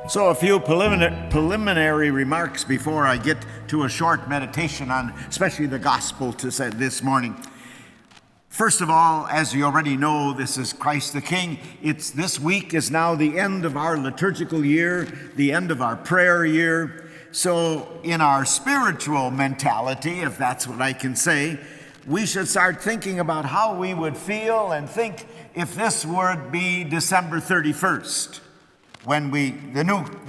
So a few preliminary remarks before I get to a short meditation on especially the gospel to say this morning. First of all, as you already know, this is Christ the King. This week is now the end of our liturgical year, the end of our prayer year. So in our spiritual mentality, if that's what I can say, we should start thinking about how we would feel and think if this would be December 31st. When we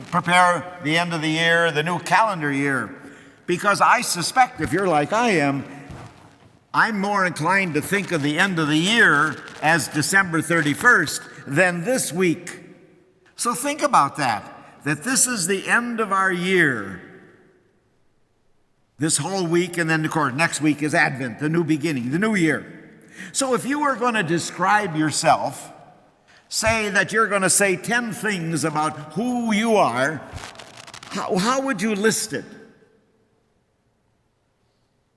prepare the end of the year, the new calendar year. Because I suspect if you're like I am, I'm more inclined to think of the end of the year as December 31st than this week. So think about that this is the end of our year. This whole week, and then of course next week is Advent, the new beginning, the new year. So if you were going to describe yourself, say that you're going to say 10 things about who you are, how would you list it?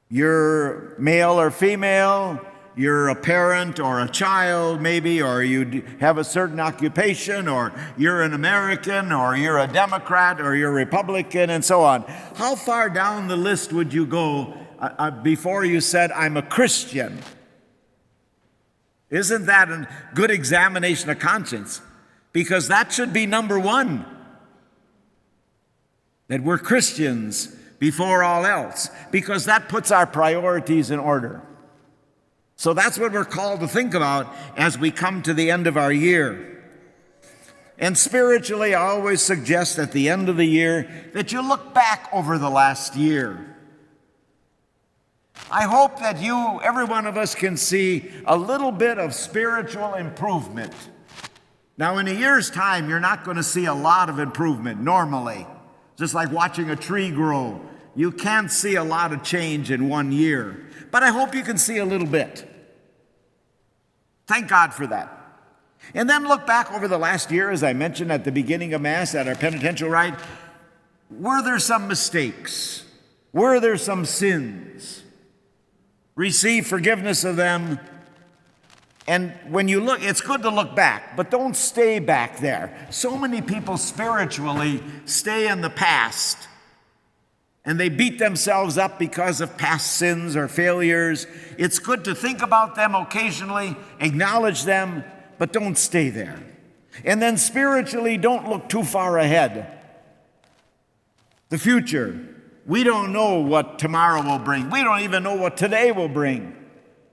You're male or female, you're a parent or a child maybe, or you have a certain occupation, or you're an American, or you're a Democrat, or you're a Republican, and so on. How far down the list would you go before you said, I'm a Christian? Isn't that a good examination of conscience? Because that should be number one. That we're Christians before all else. Because that puts our priorities in order. So that's what we're called to think about as we come to the end of our year. And spiritually, I always suggest at the end of the year that you look back over the last year. I hope that every one of us can see a little bit of spiritual improvement. Now, in a year's time, you're not going to see a lot of improvement normally. Just like watching a tree grow. You can't see a lot of change in 1 year. But I hope you can see a little bit. Thank God for that. And then look back over the last year, as I mentioned at the beginning of Mass, at our penitential rite. Were there some mistakes? Were there some sins? Receive forgiveness of them. And when you look, it's good to look back, but don't stay back there. So many people spiritually stay in the past, and they beat themselves up because of past sins or failures. It's good to think about them occasionally, acknowledge them, but don't stay there. And then spiritually, don't look too far ahead. The future. We don't know what tomorrow will bring. We don't even know what today will bring.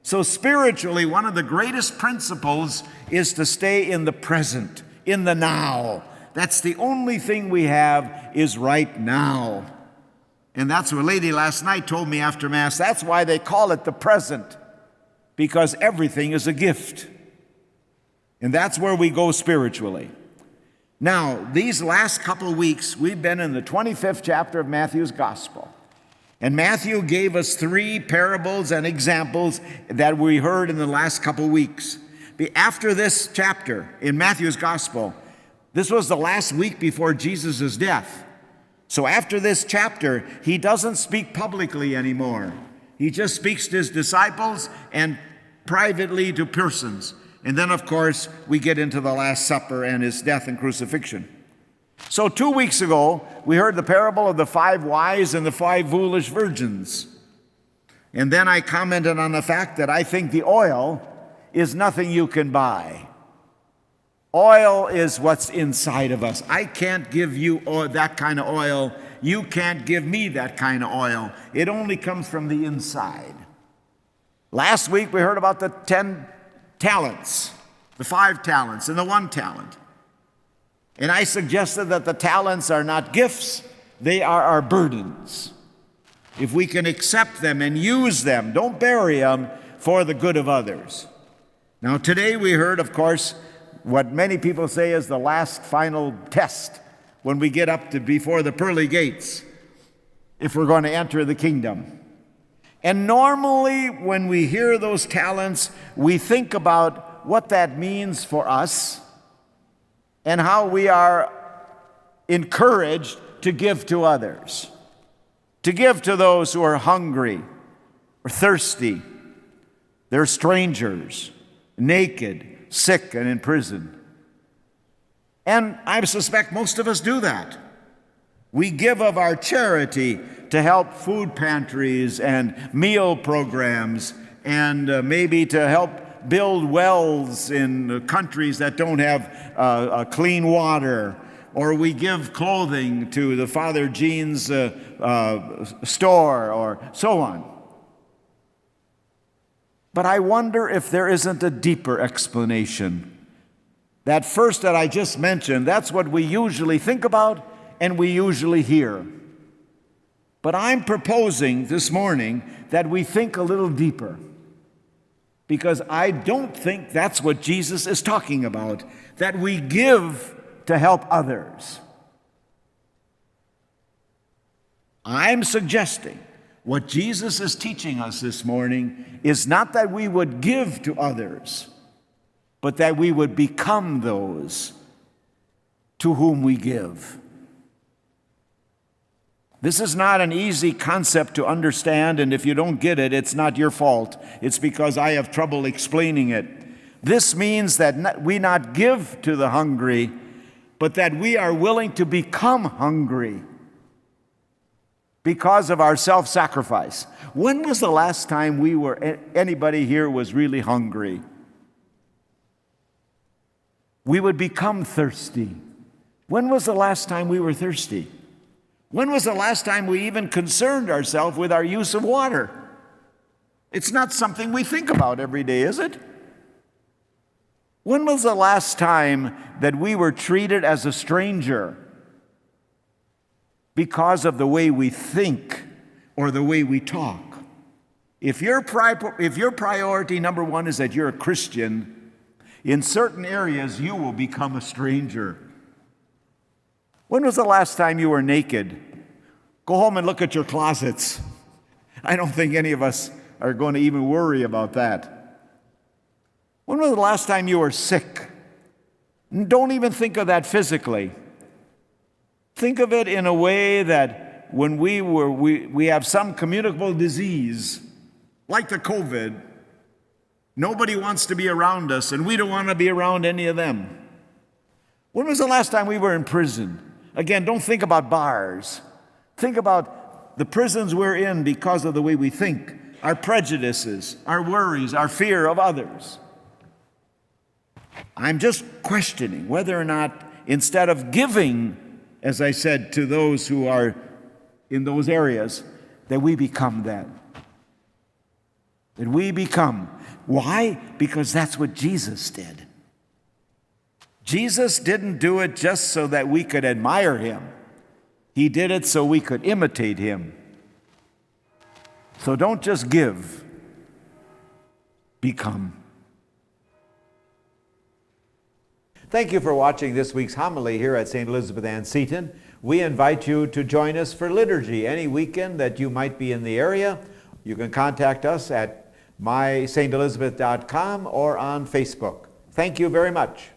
So spiritually, one of the greatest principles is to stay in the present, in the now. That's the only thing we have is right now. And that's what a lady last night told me after Mass. That's why they call it the present, because everything is a gift. And that's where we go spiritually. Now, these last couple of weeks, we've been in the 25th chapter of Matthew's Gospel. And Matthew gave us 3 parables and examples that we heard in the last couple of weeks. After this chapter in Matthew's Gospel, this was the last week before Jesus' death. So after this chapter, he doesn't speak publicly anymore. He just speaks to his disciples and privately to persons. And then, of course, we get into the Last Supper and his death and crucifixion. So 2 weeks ago, we heard the parable of the 5 wise and the 5 foolish virgins. And then I commented on the fact that I think the oil is nothing you can buy. Oil is what's inside of us. I can't give you that kind of oil. You can't give me that kind of oil. It only comes from the inside. Last week, we heard about the 10 talents, the 5 talents, and the 1 talent. And I suggested that the talents are not gifts, they are our burdens. If we can accept them and use them, don't bury them, for the good of others. Now today we heard, of course, what many people say is the last final test when we get up to before the pearly gates, if we're going to enter the kingdom. And normally when we hear those talents, we think about what that means for us and how we are encouraged to give to others, to give to those who are hungry or thirsty, they're strangers, naked, sick, and in prison. And I suspect most of us do that. We give of our charity to help food pantries and meal programs, and maybe to help build wells in countries that don't have clean water. Or we give clothing to the Father Jean's store, or so on. But I wonder if there isn't a deeper explanation. That first that I just mentioned, that's what we usually think about and we usually hear. But I'm proposing this morning that we think a little deeper, because I don't think that's what Jesus is talking about, that we give to help others. I'm suggesting what Jesus is teaching us this morning is not that we would give to others, but that we would become those to whom we give. This is not an easy concept to understand, and if you don't get it, it's not your fault. It's because I have trouble explaining it. This means that we not give to the hungry, but that we are willing to become hungry because of our self-sacrifice. When was the last time anybody here was really hungry? We would become thirsty. When was the last time we were thirsty? When was the last time we even concerned ourselves with our use of water? It's not something we think about every day, is it? When was the last time that we were treated as a stranger because of the way we think or the way we talk? If your priority number one is that you're a Christian, in certain areas you will become a stranger. When was the last time you were naked? Go home and look at your closets. I don't think any of us are going to even worry about that. When was the last time you were sick? Don't even think of that physically. Think of it in a way that when we have some communicable disease, like the COVID, nobody wants to be around us, and we don't want to be around any of them. When was the last time we were in prison? Again, don't think about bars. Think about the prisons we're in because of the way we think, our prejudices, our worries, our fear of others. I'm just questioning whether or not, instead of giving, as I said, to those who are in those areas, that we become that. That we become. Why? Because that's what Jesus did. Jesus didn't do it just so that we could admire him. He did it so we could imitate him. So don't just give, become. Thank you for watching this week's homily here at St. Elizabeth Ann Seton. We invite you to join us for liturgy any weekend that you might be in the area. You can contact us at mysaintelizabeth.com or on Facebook. Thank you very much.